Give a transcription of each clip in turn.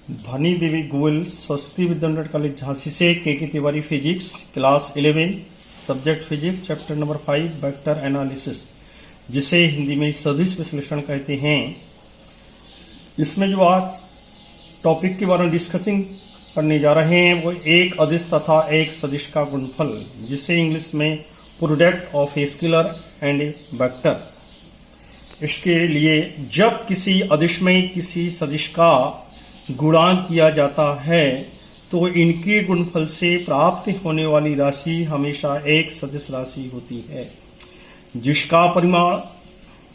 भानी देवी Goyal, Saraswati Vidyanagar college Jhansi से के Tiwari, physics class 11, subject physics, chapter number 5 vector analysis, जिसे हिंदी में सदिश विश्लेषण कहते हैं। इसमें जो आज टॉपिक के बारे में डिस्कसिंग करने जा रहे हैं वो एक अदिश तथा एक सदिश का गुणनफल, जिसे इंग्लिश में product of a scalar and A vector. इसके लिए जब किसी अदिश में किसी सदिश का गुणा किया जाता है तो इनके गुणनफल से प्राप्त होने वाली राशि हमेशा एक सदिश राशि होती है, जिसका परिमाण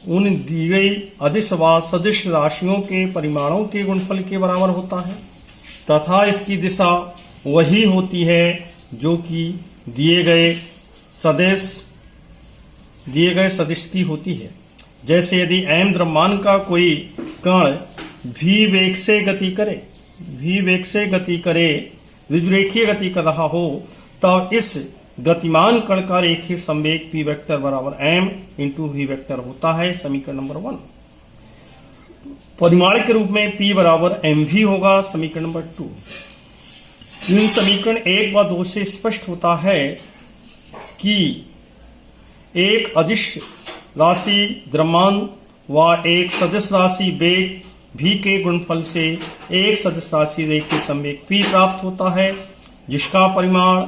उन दी गई अदिश व सदिश राशियों के परिमाणों के गुणनफल के बराबर होता है तथा इसकी दिशा वही होती है जो कि दिए गए सदिश की होती है। जैसे यदि m द्रव्यमान का कोई कण v वेग से गति करे विद्युरेखीय गति कर रहा हो तब इस गतिमान कण का रेखीय संवेग p वेक्टर बराबर m इंटू v वेक्टर होता है। समीकरण नंबर 1 परिमाण के रूप में p बराबर mv होगा। समीकरण नंबर 2 इन समीकरण 1 व 2 से स्पष्ट होता है कि एक अदिश राशि द्रव्यमान व एक सदिश राशि वेग v के गुणनफल से एक सदिश राशि रेखीय संवेग p प्राप्त होता है, जिसका परिमाण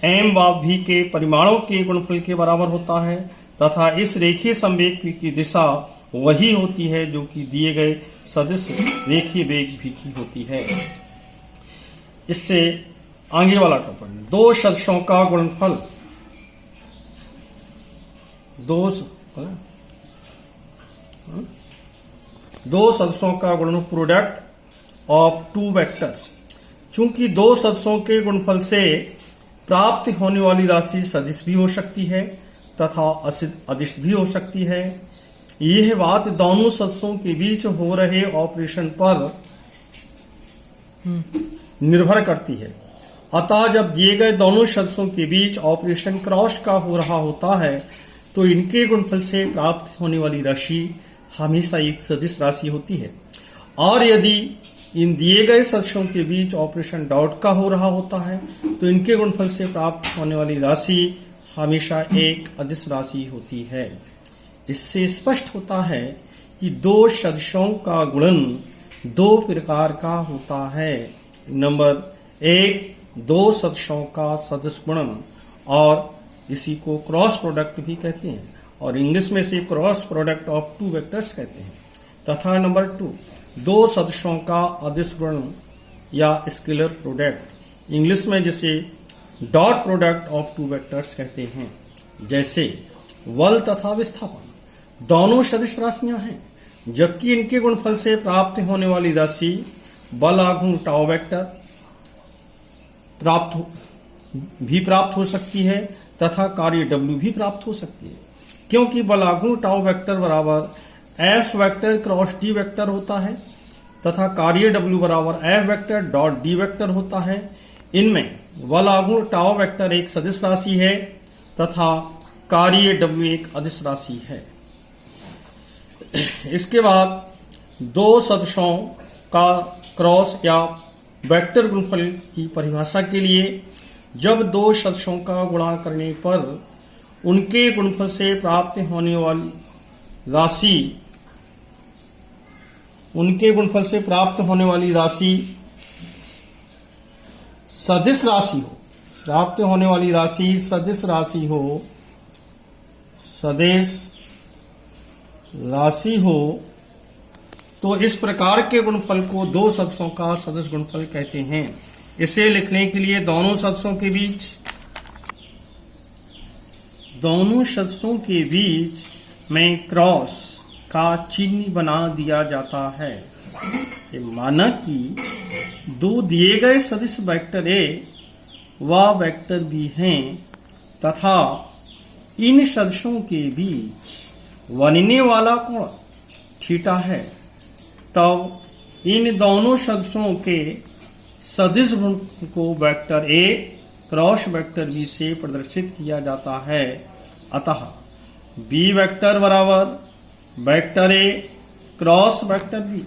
m व v के परिमाणों के गुणनफल के बराबर होता है तथा इस रेखीय संवेग p की दिशा वही होती है जो कि दिए गए सदिश रेखीय वेग v की होती है। इससे आगे वाला टॉपिक दो सदिशों का गुणनफल। दो सदिशों का गुणनफल प्रोडक्ट ऑफ टू वेक्टर्स। चूंकि दो सदिशों के गुणनफल से प्राप्त होने वाली राशि सदिश भी हो सकती है तथा अदिश भी हो सकती है, यह बात दोनों सदिशों के बीच हो रहे ऑपरेशन पर निर्भर करती है। अतः जब दिए गए दोनों सदिशों के बीच ऑपरेशन क्रॉस का हो रहा होता है तो इनके गुणनफल से प्राप्त होने वाली राशि हमेशा एक सदिश राशि होती है, और यदि इन दिए गए सदिशों के बीच ऑपरेशन डॉट का हो रहा होता है तो इनके गुणनफल से प्राप्त होने वाली राशि हमेशा एक अदिश राशि होती है। इससे स्पष्ट होता है कि दो सदिशों का गुणन दो प्रकार का होता है। नंबर 1 दो सदिशों का सदिश गुणन, और इसी को क्रॉस प्रोडक्ट भी कहते हैं और इंग्लिश में से cross product of two vectors कहते हैं। तथा नंबर 2 दो सदिशों का अदिश गुणन या स्केलर प्रोडक्ट, इंग्लिश में जिसे dot product of two vectors कहते हैं। जैसे बल तथा विस्थापन दोनों सदिश राशियां हैं, जबकि इनके गुणनफल से प्राप्त होने वाली राशि बल आघूर्ण टाउ वेक्टर प्राप्त हो सकती है तथा कार्य W भी प्राप्त हो सकती है, क्योंकि बल आघूर्ण टाउ वेक्टर बराबर F vector cross D vector होता है तथा कार्य W बराबर F vector dot D vector होता है। इनमें बल आघूर्ण टाउ वेक्टर एक सदिश राशि है तथा कार्य W एक अदिश राशि है। इसके बाद दो सदिशों का क्रॉस या वेक्टर गुणनफल की परिभाषा के लिए जब दो सदिशों का गुणा करने पर उनके गुणनफल से प्राप्त होने वाली राशि सदिश राशि हो तो इस प्रकार के गुणनफल को दो सदिशों का सदिश गुणनफल कहते हैं। इसे लिखने के लिए दोनों सदिशों के बीच में क्रॉस का चिन्ह बना दिया जाता है। माना कि दो दिए गए सदिश वेक्टर A व वेक्टर B हैं तथा इन सदिशों के बीच बनने वाला कोण थीटा है, तब इन दोनों सदिशों के सदिश गुण को vector A cross vector B से प्रदर्शित किया जाता है। अतः B वेक्टर बराबर vector A cross vector B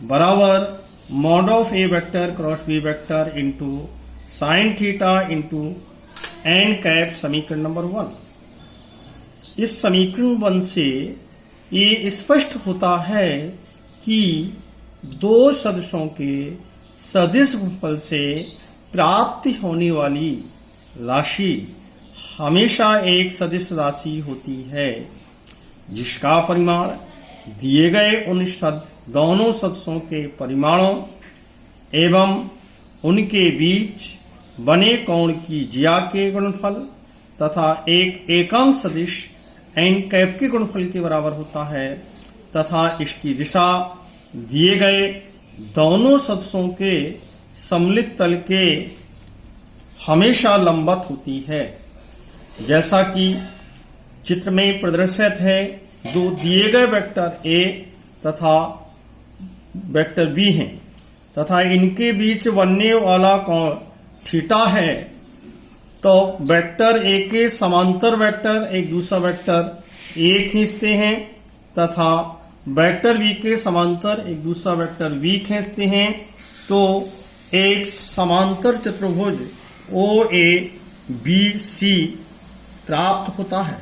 बराबर mod of A vector cross B vector into sine theta into N cap समीकरण नंबर 1। इस समीकरण 1 से ये स्पष्ट होता है कि दो सदिशों के सदिश गुणनफल से प्राप्त होने वाली राशि हमेशा एक सदिश राशि होती है जिसका परिमाण दिए गए उन दोनों सदिशों के परिमाणों एवं उनके बीच बने कोण की ज्या के गुणनफल तथा एक एकांक सदिश एन कैप के गुणनफल के बराबर होता है तथा इसकी दिशा दिए गए दोनों सदिशों के सम्मिलित तल के हमेशा लंबवत होती है। जैसा कि चित्र में प्रदर्शित है, दो दिए गए वेक्टर ए तथा वेक्टर बी हैं तथा इनके बीच बनने वाला कोण थीटा है, तो वेक्टर ए के समांतर वेक्टर एक दूसरा वेक्टर ए खींचते हैं तथा वेक्टर बी के समांतर एक दूसरा वेक्टर बी खींचते हैं, तो एक समांतर चतुर्भुज ओ ए बी सी प्राप्त होता है।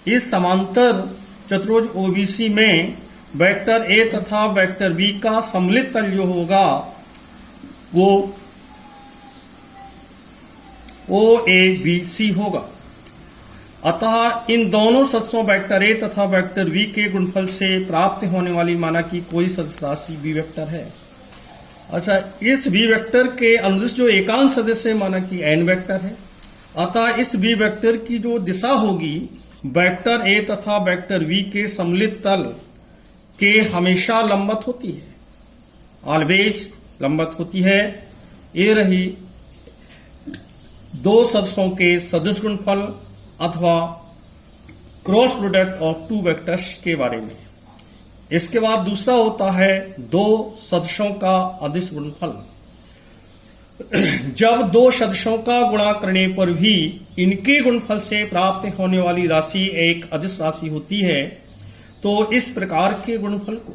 इस समांतर चतुर्भुज ओबीसी में वेक्टर ए तथा वेक्टर बी का सम्मिलित तल जो होगा वो ओ ए बी सी होगा। अतः इन दोनों सदिशों वेक्टर ए तथा वेक्टर बी के गुणनफल से प्राप्त होने वाली माना कि कोई सदिश राशि बी वेक्टर है। अच्छा, इस बी वेक्टर के अनुदिश जो एकांक सदिश है माना कि एन वेक्टर है। अतः इस बी वेक्टर की जो दिशा होगी वेक्टर ए तथा वेक्टर बी के सम्मिलित तल के हमेशा लंबवत होती है, ऑलवेज लंबवत होती है। ये रही दो सदिशों के सदिश गुणनफल अथवा cross product of two vectors के बारे में। इसके बाद दूसरा होता है दो सदिशों का अदिश गुणनफल। जब दो सदिशों का गुणा करने पर भी इनके गुणनफल से प्राप्त होने वाली राशि एक अदिश राशि होती है, तो इस प्रकार के गुणनफल को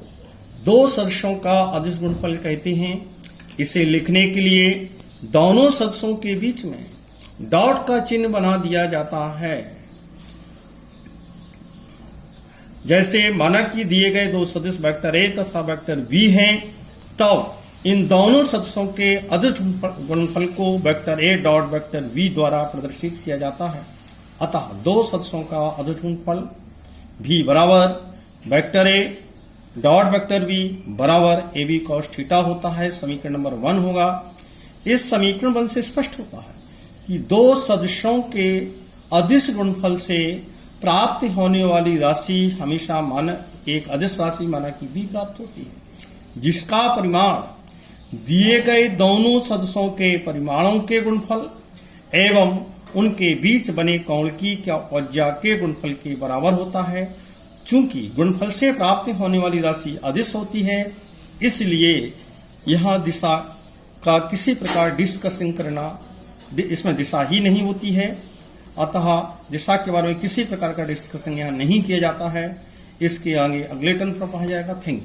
दो सदिशों का अदिश गुणनफल कहते हैं। इसे लिखने के लिए दोनों सदिशों के बीच में डॉट का चिन्ह बना दिया जाता है। जैसे माना कि दिए गए दो सदिश वेक्टर ए तथा वेक्टर बी हैं, तब इन दोनों सदिशों के अदिश गुणनफल को vector A dot vector B द्वारा प्रदर्शित किया जाता है। अतः दो सदिशों का अदिश गुणनफल भी बराबर vector A dot vector B बराबर ए बी कॉस थीटा होता है। समीकरण नंबर 1 होगा। इस समीकरण 1 से स्पष्ट होता है कि दो सदिशों के अदिश गुणनफल से प्राप्त होने वाली राशि हमेशा एक अदिश राशि माना कि बी प्राप्त होती है, जिसका परिमाण दिए गए दोनों सदिशों के परिमाणों के गुणनफल एवं उनके बीच बने कोण की ज्या के गुणनफल के बराबर होता है। चूंकि गुणनफल से प्राप्त होने वाली राशि अदिश होती है, इसलिए यहां दिशा का किसी प्रकार डिस्कशन करना, इसमें दिशा ही नहीं होती है। अतः दिशा के बारे में किसी प्रकार का डिस्कशन यहाँ नहीं किया जाता है। इसके आगे अगले टर्न पर पढ़ा जाएगा। Thank you.